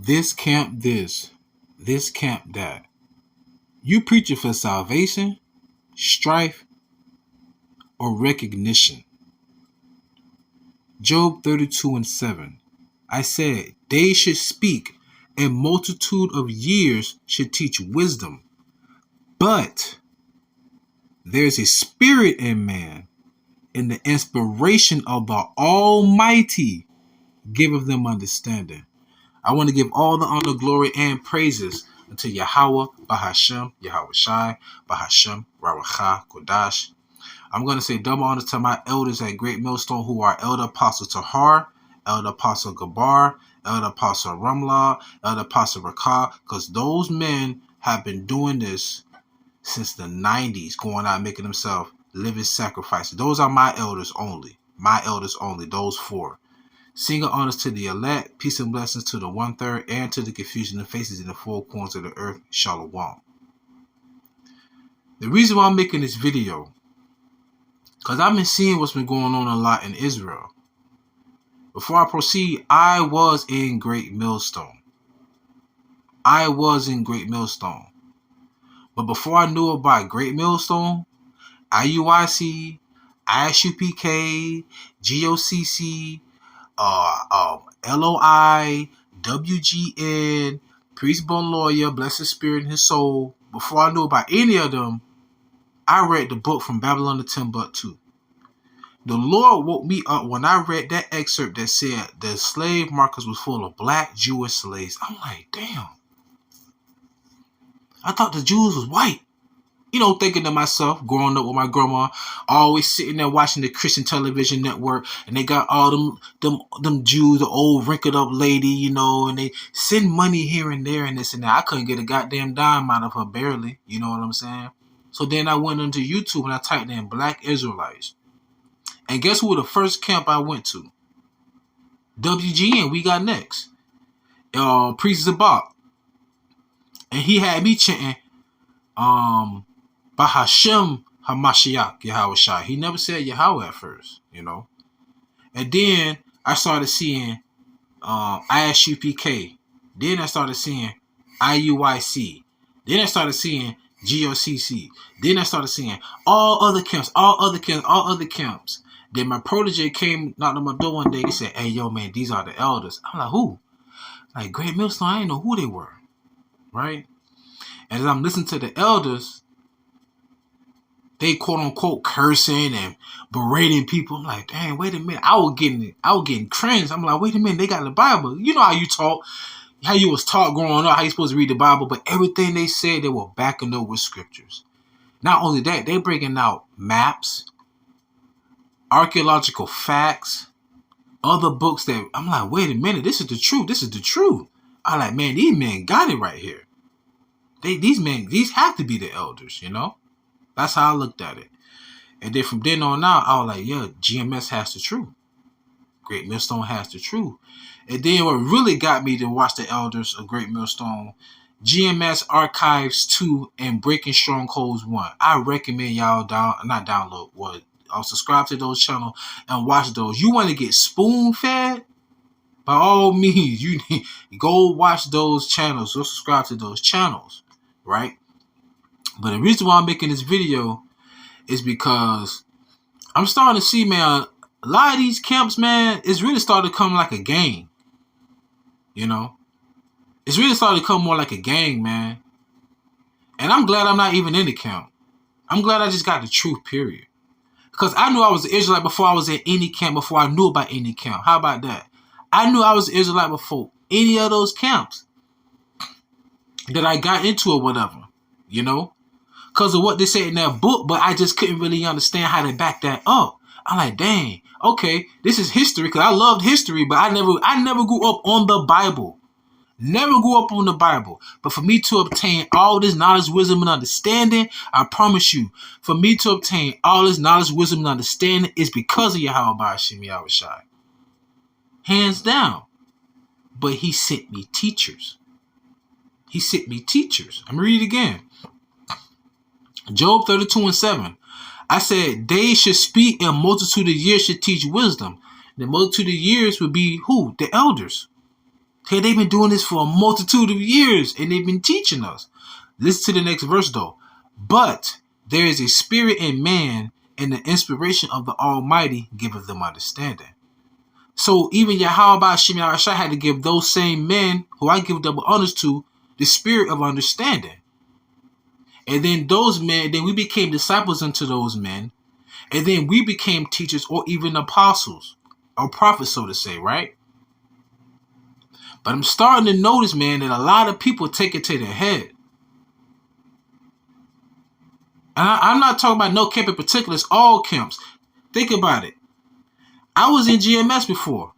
This camp this camp that. You preaching for salvation, strife, or recognition. Job 32:7. I said, they should speak, a multitude of years should teach wisdom. But there's a spirit in man, and the inspiration of the Almighty giveth them understanding. I want to give all the honor, glory, and praises unto Yahawah, Bahashem, YAHAWASHI, Bahashem, RAWACHAA, QADASH. I'm going to say double honor to my elders at Great Millstone, who are Elder Apostle Tahar, Elder Apostle Gabar, Elder Apostle Ramla, Elder Apostle Rakah, because those men have been doing this since the 90s, going out making themselves living sacrifices. Those are my elders only. My elders only, those four. Single honors to the elect, peace and blessings to the 1/3, and to the confusion of faces in the four corners of the earth. Shalom. The reason why I'm making this video, because I've been seeing what's been going on a lot in Israel. Before I proceed, I was in Great Millstone. But before I knew about Great Millstone, IUIC, ISUPK, GOCC, LOI, WGN, Priest Born Lawyer, Blessed Spirit in His Soul. Before I knew about any of them, I read the book From Babylon to Timbuktu. The Lord woke me up when I read that excerpt that said the slave markets was full of black Jewish slaves. I'm like, damn. I thought the Jews was white. You know, thinking to myself, growing up with my grandma, always sitting there watching the Christian television network, and they got all them Jews, the old wrinkled up lady, you know, and they send money here and there and this and that. I couldn't get a goddamn dime out of her, barely, you know what I'm saying? So then I went into YouTube and I typed in Black Israelites. And guess who the first camp I went to? WGN, we got next. Priest Zabak. And he had me chanting, Bahashem Hamashiach Yahawashi. He never said Yahweh at first, you know. And then I started seeing ISUPK. Then I started seeing IUIC. Then I started seeing GOCC. Then I started seeing all other camps. Then my protege came, knocked on my door one day. He said, hey, yo, man, these are the elders. I'm like, who? Like, Great Millstone, I didn't know who they were. Right? And as I'm listening to the elders, they quote-unquote cursing and berating people. I'm like, dang, wait a minute. I was getting cringed. I'm like, wait a minute, they got the Bible. You know how you talk, how you was taught growing up, how you supposed to read the Bible, but everything they said, they were backing up with scriptures. Not only that, they bringing out maps, archaeological facts, other books that I'm like, wait a minute, this is the truth. I'm like, man, these men got it right here. These have to be the elders, you know? That's how I looked at it. And then from then on out, I was like, yeah, GMS has the truth. Great Millstone has the truth. And then what really got me to watch the elders of Great Millstone, GMS Archives 2 and Breaking Strongholds 1. I recommend y'all subscribe to those channels and watch those. You want to get spoon-fed? By all means, you need go watch those channels. Go subscribe to those channels, right? But the reason why I'm making this video is because I'm starting to see, man, a lot of these camps, man, it's really starting to come like a gang. You know? It's really starting to come more like a gang, man. And I'm glad I'm not even in the camp. I'm glad I just got the truth, period. Because I knew I was an Israelite before I was in any camp, before I knew about any camp. How about that? I knew I was an Israelite before any of those camps that I got into or whatever, you know? Because of what they said in that book, but I just couldn't really understand how to back that up. I'm like, dang, okay, this is history, because I loved history, but I never grew up on the Bible. Never grew up on the Bible. But for me to obtain all this knowledge, wisdom, and understanding, I promise you, for me to obtain all this knowledge, wisdom, and understanding is because of YAHAWASHI. Hands down. But he sent me teachers. I'm going to read it again. Job 32:7. I said, they should speak, and a multitude of years should teach wisdom. The multitude of years would be who? The elders. Okay, they've been doing this for a multitude of years, and they've been teaching us. Listen to the next verse, though. But there is a spirit in man, and the inspiration of the Almighty giveth them understanding. So even YAHAWASHI had to give those same men, who I give double honors to, the spirit of understanding. And then those men, then we became disciples unto those men. And then we became teachers, or even apostles, or prophets, so to say, right? But I'm starting to notice, man, that a lot of people take it to their head. And I'm not talking about no camp in particular, it's all camps. Think about it. I was in GMS before.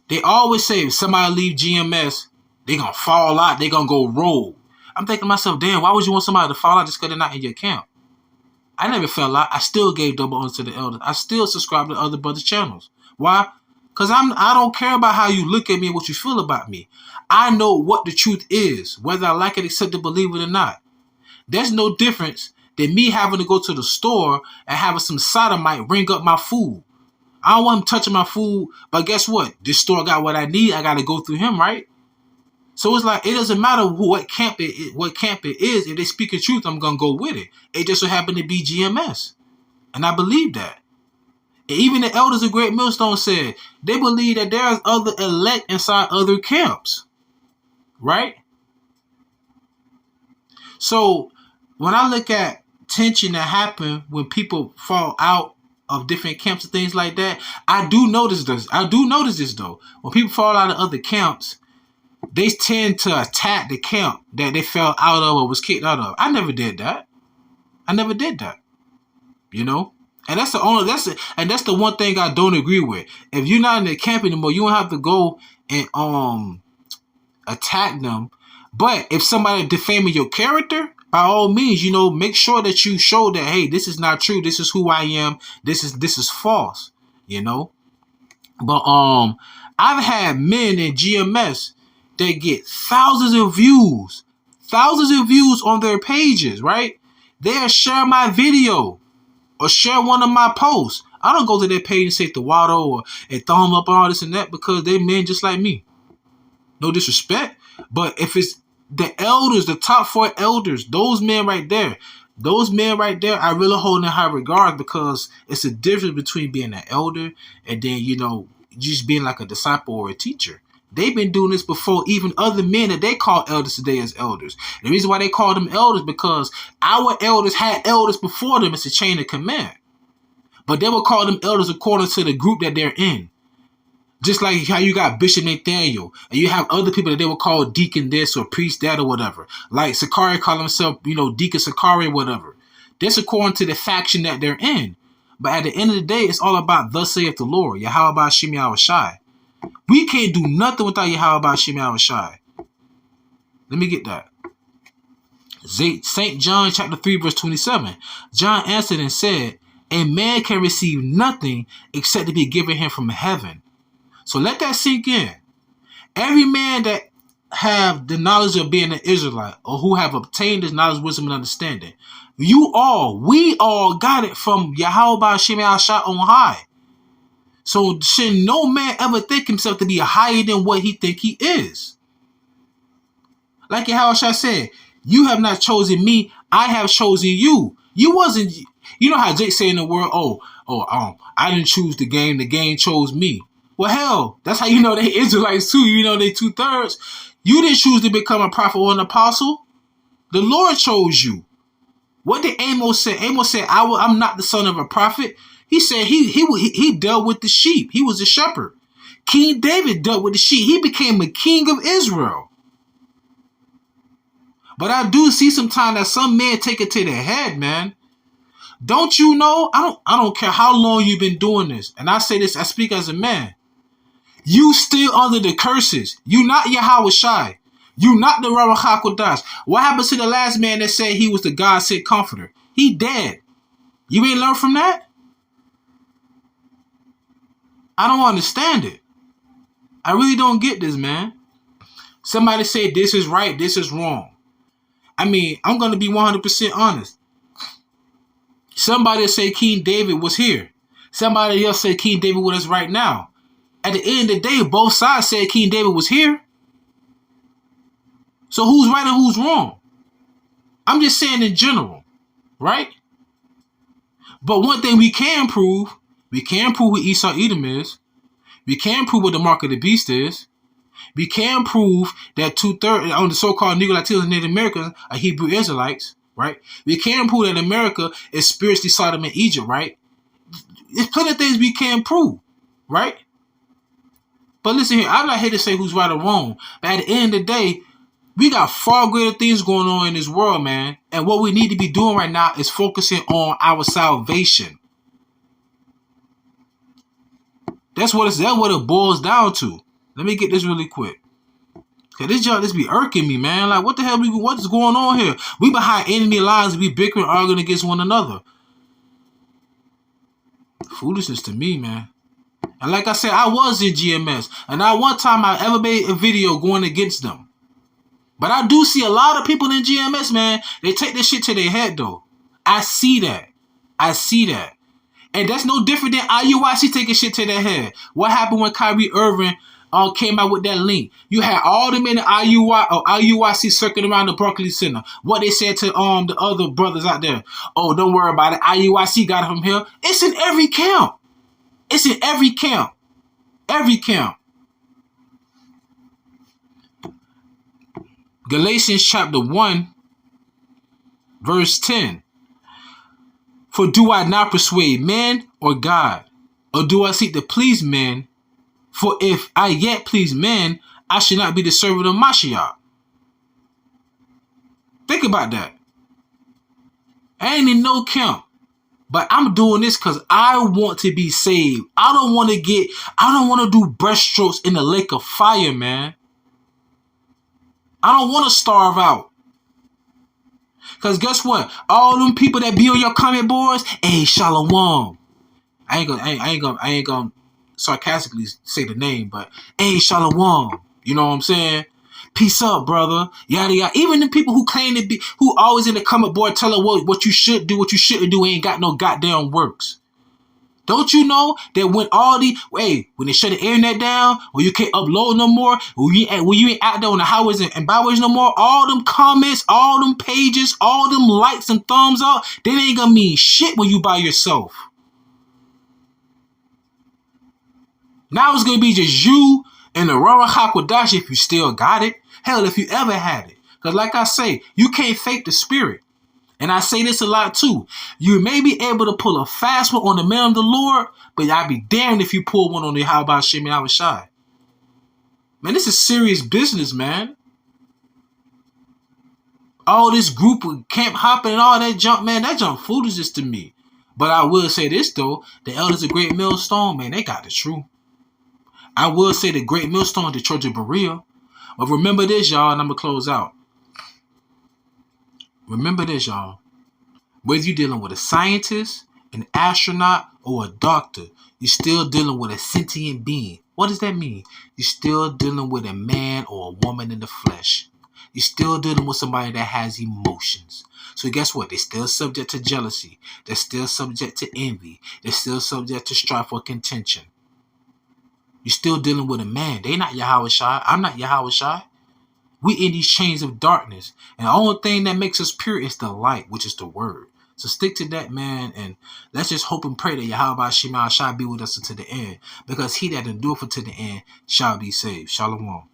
They always say if somebody leave GMS, they gonna fall out, they gonna go rogue. I'm thinking to myself, damn, why would you want somebody to fall out just because they're not in your camp? I never fell out. I still gave double honors to the elders. I still subscribe to other brothers' channels. Why? Because I don't care about how you look at me and what you feel about me. I know what the truth is, whether I like it, accept it, believe it or not. There's no difference than me having to go to the store and having some sodomite ring up my food. I don't want him touching my food, but guess what? This store got what I need. I got to go through him, right? So it's like, it doesn't matter what camp it is. If they speak the truth, I'm going to go with it. It just so happened to be GMS. And I believe that. And even the elders of Great Millstone said they believe that there's other elect inside other camps. Right? So when I look at tension that happen when people fall out of different camps and things like that, I do notice this. Though. When people fall out of other camps, they tend to attack the camp that they fell out of or was kicked out of. I never did that. You know? And that's the one thing I don't agree with. If you're not in the camp anymore, you don't have to go and attack them. But if somebody defaming your character, by all means, you know, make sure that you show that, hey, this is not true. This is who I am. This is false. You know? But I've had men in GMS that get thousands of views on their pages, right? They'll share my video or share one of my posts. I don't go to their page and say the water or a thumb up and all this and that because they men just like me. No disrespect. But if it's the elders, the top 4 elders, those men right there, I really hold in high regard because it's a difference between being an elder and then, you know, just being like a disciple or a teacher. They've been doing this before even other men that they call elders today as elders. The reason why they call them elders because our elders had elders before them. It's a chain of command. But they will call them elders according to the group that they're in. Just like how you got Bishop Nathaniel, and you have other people that they will call deacon this or priest that or whatever. Like Sakari call himself, you know, deacon Sakari or whatever. That's according to the faction that they're in. But at the end of the day, it's all about thus saith the Lord, YAHAWASHI. We can't do nothing without YAHAWASHI. Let me get that. St. John chapter 3 verse 27. John answered and said, a man can receive nothing except to be given him from heaven. So let that sink in. Every man that have the knowledge of being an Israelite or who have obtained this knowledge, wisdom, and understanding, we all got it from YAHAWASHI on high. So should no man ever think himself to be higher than what he think he is. Like Yahawashi said, you have not chosen me, I have chosen you. You know how Jake say in the world, I didn't choose the game chose me. Well, hell, that's how you know they Israelites too. You know they 2/3. You didn't choose to become a prophet or an apostle. The Lord chose you. What did Amos say? Amos said, I'm not the son of a prophet. He said he dealt with the sheep. He was a shepherd. King David dealt with the sheep. He became a king of Israel. But I do see sometimes that some men take it to their head, man. Don't you know? I don't care how long you've been doing this. And I say this, I speak as a man. You still under the curses. You not YAHAWASHI. You not the RAWACHAA QADASH. What happened to the last man that said he was the God sent comforter? He dead. You ain't learned from that? I don't understand it. I really don't get this, man. Somebody say this is right, this is wrong. I mean, I'm going to be 100% honest. Somebody say King David was here. Somebody else say King David with us right now. At the end of the day, both sides said King David was here. So who's right and who's wrong? I'm just saying in general, right? But one thing we can prove who Esau Edom is. We can prove what the mark of the beast is. We can prove that 2/3 on the so-called Negro Latinos and Native Americans are Hebrew Israelites, right? We can prove that America is spiritually Sodom and Egypt, right? There's plenty of things we can prove, right? But listen here, I'm not here to say who's right or wrong. But at the end of the day, we got far greater things going on in this world, man. And what we need to be doing right now is focusing on our salvation. That's what it boils down to. Let me get this really quick. Cause this be irking me, man. Like, what the hell? What is going on here? We behind enemy lines. We bickering, arguing against one another. Foolishness to me, man. And like I said, I was in GMS, and not one time I ever made a video going against them. But I do see a lot of people in GMS, man. They take this shit to their head, though. I see that. And that's no different than IUIC taking shit to their head. What happened when Kyrie Irving came out with that link? You had all the men in IUIC circling around the Barclays Center. What they said to the other brothers out there. Oh, don't worry about it. IUIC got it from here. It's in every camp. Every camp. Galatians chapter 1, verse 10. For do I not persuade men or God? Or do I seek to please men? For if I yet please men, I should not be the servant of Mashiach. Think about that. I ain't in no camp. But I'm doing this because I want to be saved. I don't want to do breaststrokes in the lake of fire, man. I don't want to starve out. Because guess what? All them people that be on your comment boards, hey, Shalom. I ain't gonna sarcastically say the name, but hey, Shalom. You know what I'm saying? Peace up, brother. Yada yada. Even the people who claim to be, who always in the comment board telling what you should do, what you shouldn't do, ain't got no goddamn works. Don't you know that when they shut the internet down, when you can't upload no more, when you ain't out there on the highways and byways no more, all them comments, all them pages, all them likes and thumbs up, they ain't gonna mean shit when you by yourself. Now it's gonna be just you and the RAWACHAA QADASH if you still got it. Hell, if you ever had it. Because like I say, you can't fake the spirit. And I say this a lot too. You may be able to pull a fast one on the man of the Lord, but I'd be damned if you pull one on the YAHAWASHI. Man, this is serious business, man. All this group of camp hopping and all that junk, man, that junk foolishness to me. But I will say this though, the elders of Great Millstone, man, they got the truth. I will say the Great Millstone, the Church of Berea. But remember this, y'all, and I'm going to close out. Remember this, y'all. Whether you're dealing with a scientist, an astronaut, or a doctor, you're still dealing with a sentient being. What does that mean? You're still dealing with a man or a woman in the flesh. You're still dealing with somebody that has emotions. So guess what? They're still subject to jealousy. They're still subject to envy. They're still subject to strife or contention. You're still dealing with a man. They not YAHAWASHI. I'm not YAHAWASHI. We in these chains of darkness. And the only thing that makes us pure is the light, which is the word. So stick to that, man. And let's just hope and pray that Yahweh Shema shall be with us until the end. Because he that endureth to the end shall be saved. Shalom.